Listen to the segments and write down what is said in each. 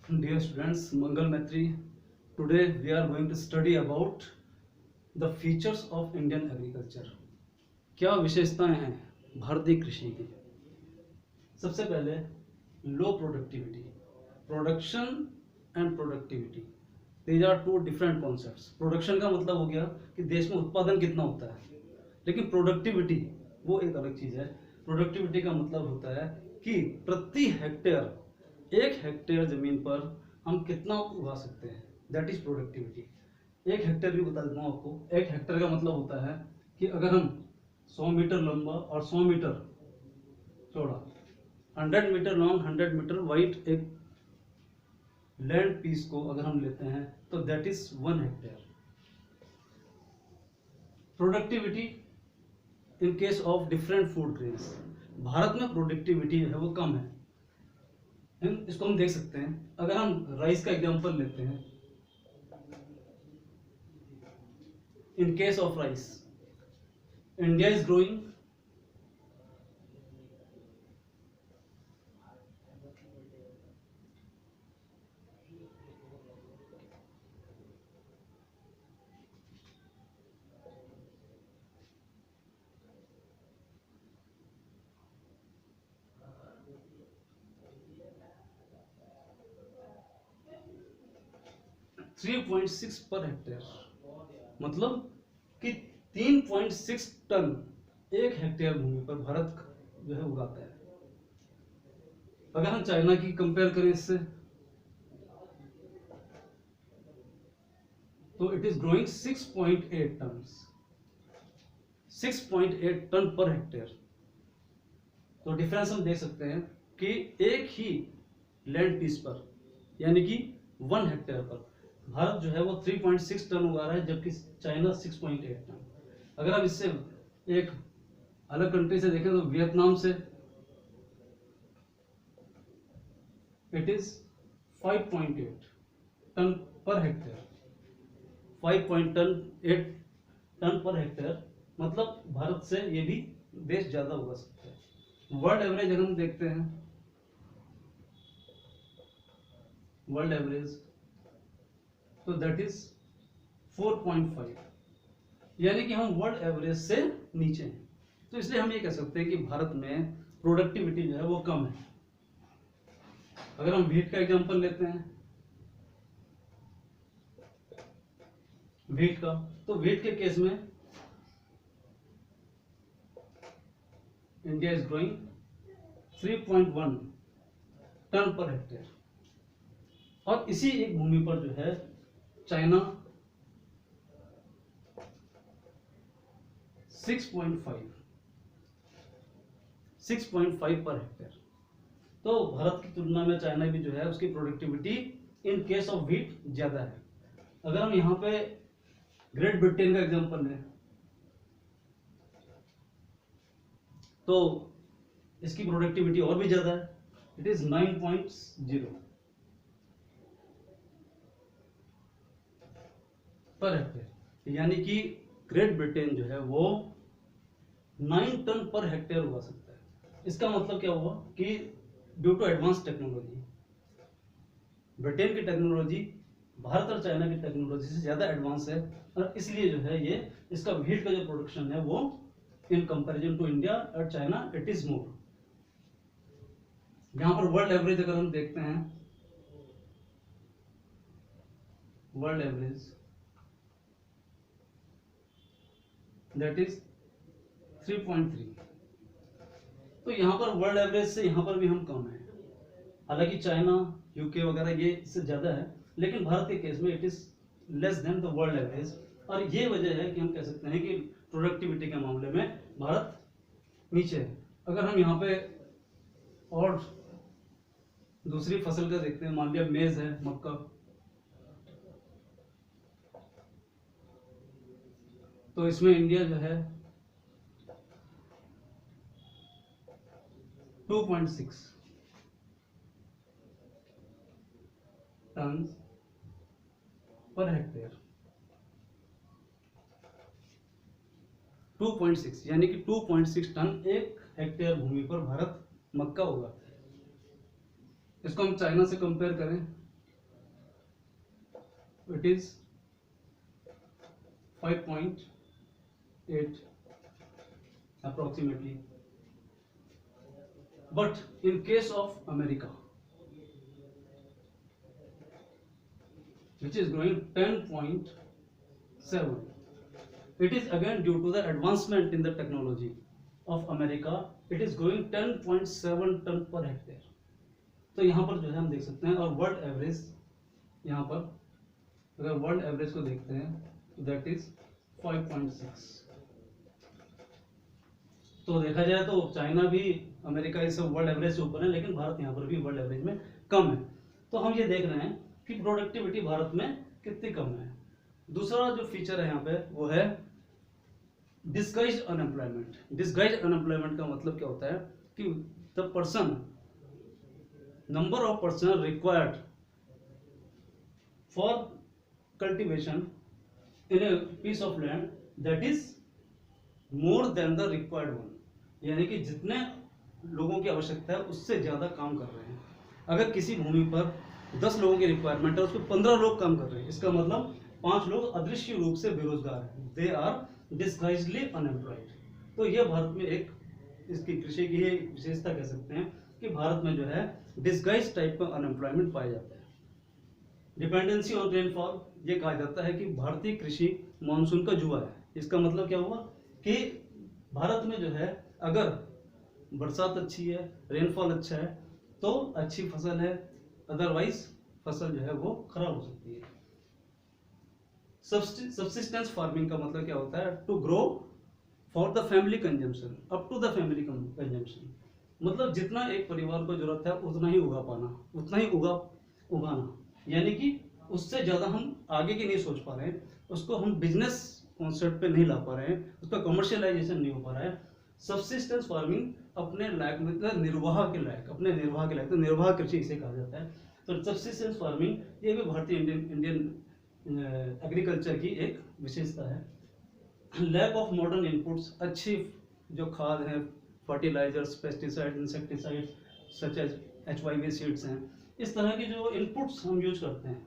Dear students, Mangal Maitri, today we are going to study about the features of Indian agriculture. क्या विशेषताएं हैं भारतीय कृषि की। सबसे पहले low productivity, production and productivity, these are two different concepts. Production का मतलब हो गया कि देश में उत्पादन कितना होता है, लेकिन प्रोडक्टिविटी वो एक अलग चीज है। प्रोडक्टिविटी का मतलब होता है कि प्रति हेक्टेयर, 1 हेक्टेयर जमीन पर हम कितना उगा सकते हैं, दैट इज प्रोडक्टिविटी। 1 हेक्टेयर भी बता देता हूँ आपको। 1 हेक्टेयर का मतलब होता है कि अगर हम 100 मीटर लंबा और 100 मीटर चौड़ा, 100 मीटर लॉन्ग, 100 मीटर वाइड एक लैंड पीस को अगर हम लेते हैं तो that is 1 hectare. Productivity in case of different food grains, Bharat में प्रोडक्टिविटी जो है वो कम है। इसको हम देख सकते हैं। अगर हम राइस का एग्जांपल लेते हैं, in case of rice India is growing 3.6 per hectare, मतलब कि 3.6 टन 1 हेक्टेयर भूमि पर भारत जो है उगाता है। अगर हम चाइना की कंपेयर करें इससे, तो it is growing 6.8 ton, 6.8 ton per hectare. तो डिफरेंस हम देख सकते हैं कि एक ही लैंड पीस पर, यानी कि 1 हेक्टेयर पर भारत जो है वो 3.6 टन उगा रहा है, जबकि चाइना 6.8 टन। अगर हम इससे एक अलग कंट्री से देखें तो वियतनाम से it is 5.8 ton per hectare, 5.8 ton per hectare, मतलब भारत से ये भी देश ज्यादा उगा सकता है। वर्ल्ड एवरेज अगर हम देखते हैं, वर्ल्ड एवरेज तो दैट इज 4.5, यानी कि हम वर्ल्ड एवरेज से नीचे हैं। तो इसलिए हम ये कह सकते हैं कि भारत में प्रोडक्टिविटी जो है वो कम है। अगर हम व्हीट का एग्जांपल लेते हैं, व्हीट का, तो व्हीट के केस में India is growing 3.1 ton per hectare, और इसी एक भूमि पर जो है चाइना 6.5 पर हेक्टेयर। तो भारत की तुलना में चाइना भी जो है उसकी productivity in case of wheat ज्यादा है। अगर हम यहाँ पे ग्रेट ब्रिटेन का एग्जांपल लें, तो इसकी प्रोडक्टिविटी और भी ज्यादा है, इट इज 9.0 पर हेक्टेयर, यानी कि ग्रेट ब्रिटेन जो है वो 9 टन पर हेक्टेयर उगा सकता है। इसका मतलब क्या हुआ कि due to advance technology, Britain की टेक्नोलॉजी भारत और चाइना की टेक्नोलॉजी से ज्यादा एडवांस है, और इसलिए जो है ये इसका व्हीट का जो प्रोडक्शन है वो इन कंपैरिजन टू इंडिया और चाइना इट इज मोर। यहां पर वर्ल्ड एवरेज अगर हम देखते हैं, वर्ल्ड एवरेज दैट इज 3.3। तो यहां पर वर्ल्ड एवरेज से यहां पर भी हम कम है। हालांकि चाइना, यूके वगैरह ये इससे ज्यादा है, लेकिन भारत के केस में it is less than the world average. और ये वजह है कि हम कह सकते हैं कि प्रोडक्टिविटी के मामले में भारत नीचे है। अगर हम यहाँ पे और दूसरी फसल का देखते हैं, मान लिया मेज है, मक्का, तो इसमें इंडिया जो है 2.6 टन पर हेक्टेयर, 2.6 यानी कि 2.6 टन 1 हेक्टेयर भूमि पर भारत मक्का उगाता है। इसको हम चाइना से कंपेयर करें it is 5.8 approximately. But in case of America, which is growing 10.7, it is again due to the advancement in the technology of America. It is growing 10.7 ton per hectare. तो यहाँ पर जो है हम देख सकते हैं, और वर्ल्ड एवरेज यहाँ पर अगर वर्ल्ड एवरेज को देखते हैं दैट इज 5.6. तो देखा जाए तो चाइना भी अमेरिका इस वर्ल्ड एवरेज से ऊपर है, लेकिन भारत यहाँ पर भी वर्ल्ड एवरेज में कम है. तो हम ये देख रहे हैं कि प्रोडक्टिविटी भारत में कितनी कम है. दूसरा जो फीचर है यहाँ पे वो है डिस्गाइज्ड अनएम्प्लॉयमेंट. डिस्गाइज्ड अनएम्प्लॉयमेंट का मतलब क्या होता है कि the person number of personnel required for cultivation in a piece of land that is more than the required one. यानी कि जितने लोगों की आवश्यकता है उससे ज्यादा काम कर रहे हैं. अगर किसी भूमि पर 10 लोगों की रिक्वायरमेंट है, उस पर 15 लोग काम कर रहे हैं, इसका मतलब 5 लोग अदृश्य रूप से बेरोजगार हैं. They are disguisedly unemployed. तो यह भारत में एक इसकी कृषि की विशेषता कह सकते हैं कि भारत में जो है डिस्गाइज टाइप का अनएम्प्लॉयमेंट पाया जाता है. डिपेंडेंसी ऑन रेनफॉल, ये कहा जाता है कि भारतीय कृषि मानसून का जुआ है. इसका मतलब क्या हुआ कि भारत में जो है अगर बरसात अच्छी है, रेनफॉल अच्छा है तो अच्छी फसल है, अदरवाइज फसल जो है वो खराब हो सकती है. सब्सिस्टेंस फार्मिंग का मतलब क्या होता है? To grow for the family consumption, up to the family consumption. मतलब जितना एक परिवार को जरूरत है उतना ही उगा पाना, उतना ही उगाना. यानी कि उससे ज्यादा हम आगे की नहीं सोच पा रहे हैं, उसको हम बिजनेस कॉन्सेप्ट पे नहीं ला पा रहे हैं, उसका कमर्शियलाइजेशन नहीं हो पा रहा है. सब्सिस्टेंस फार्मिंग अपने लायक, मतलब निर्वाह के लायक, अपने निर्वाह के लायक, तो निर्वाह कृषि इसे कहा जाता है. तो सब्सिस्टेंस फार्मिंग ये भी भारतीय इंडियन एग्रीकल्चर की एक विशेषता है. लैक ऑफ मॉडर्न इनपुट्स, अच्छी जो खाद है, fertilizers, pesticide, insecticides such as HYV seeds हैं, इस तरह की जो इनपुट्स हम यूज करते हैं,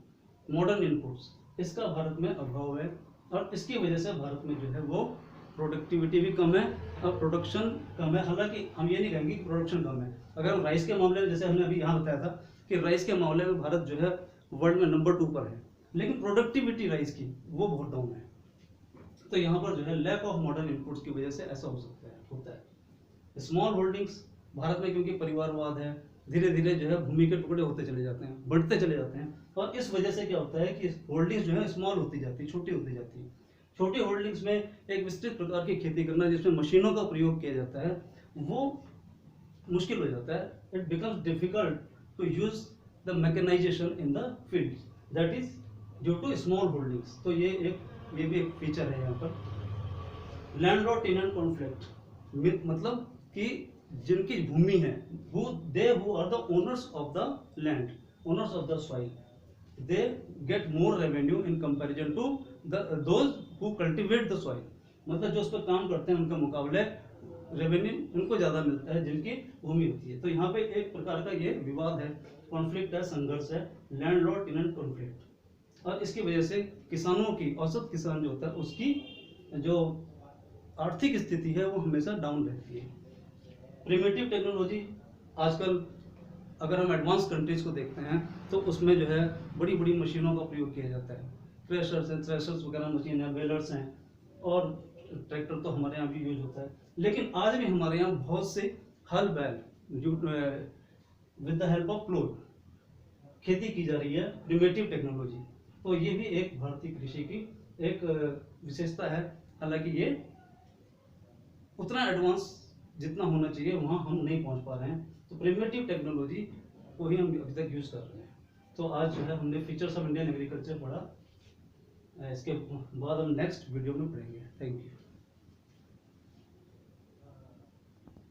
मॉडर्न इनपुट्स, इसका भारत में अभाव है. और इसकी वजह से भारत में जो है वो प्रोडक्टिविटी भी कम है और प्रोडक्शन कम है. हालांकि हम ये नहीं कहेंगे कि प्रोडक्शन कम है. अगर हम राइस के मामले में, जैसे हमने अभी यहाँ बताया था कि राइस के मामले में भारत जो है वर्ल्ड में नंबर 2 पर है, लेकिन प्रोडक्टिविटी राइस की वो बहुत डाउन है. तो यहाँ पर जो है लैक ऑफ मॉडर्न इनपुट्स की वजह से ऐसा हो सकता है, होता है. स्मॉल होल्डिंग्स, भारत में क्योंकि परिवारवाद है, धीरे धीरे जो है भूमि के टुकड़े होते चले जाते हैं, बढ़ते चले जाते हैं, और इस वजह से क्या होता है कि होल्डिंग्स जो है स्मॉल होती जाती है, छोटी होती जाती है. छोटी होल्डिंग्स में एक विस्तृत प्रकार की खेती करना जिसमें मशीनों का प्रयोग किया जाता है वो मुश्किल हो जाता है. It becomes difficult to use the mechanization in the field, that is due to small holdings. तो ये भी एक फीचर है यहाँ पर. लैंडलॉर्ड टेनेंट कॉन्फ्लिक्ट, मतलब कि जिनकी भूमि है वो they who are the owners of the land, owners of the soil, they get more revenue in comparison to those who cultivate the soil. मतलब जो उस पर काम करते हैं उनके मुकाबले रेवेन्यू उनको ज्यादा मिलता है जिनकी भूमि होती है. तो यहाँ पे एक प्रकार का ये विवाद है, कॉन्फ्लिक्ट है, संघर्ष है, लैंडलॉर्ड टेनेंट कॉन्फ्लिक्ट. और इसकी वजह से किसानों की, औसत किसान जो होता है उसकी जो आर्थिक स्थिति है वो हमेशा डाउन रहती है. प्रिमिटिव टेक्नोलॉजी, आजकल अगर हम एडवांस कंट्रीज को देखते हैं तो उसमें जो है बड़ी बड़ी मशीनों का प्रयोग किया जाता है. थ्रेशर्स हैं, थ्रेशर्स वगैरह मशीन है, बेलर्स हैं, और ट्रैक्टर तो हमारे यहाँ भी यूज होता है. लेकिन आज भी हमारे यहाँ बहुत से हल बैल विद द हेल्प ऑफ प्लोड खेती की जा रही है, प्रिमिटिव टेक्नोलॉजी. तो ये भी एक भारतीय कृषि की एक विशेषता है. हालांकि ये उतना एडवांस जितना होना चाहिए वहाँ हम नहीं पहुँच पा रहे हैं. तो प्रिमिटिव टेक्नोलॉजी को ही हम अभी तक यूज़ कर रहे हैं. तो आज जो है हमने फीचर्स ऑफ इंडियन एग्रीकल्चर पढ़ा. इसके बाद हम नेक्स्ट वीडियो में पढ़ेंगे. Thank you.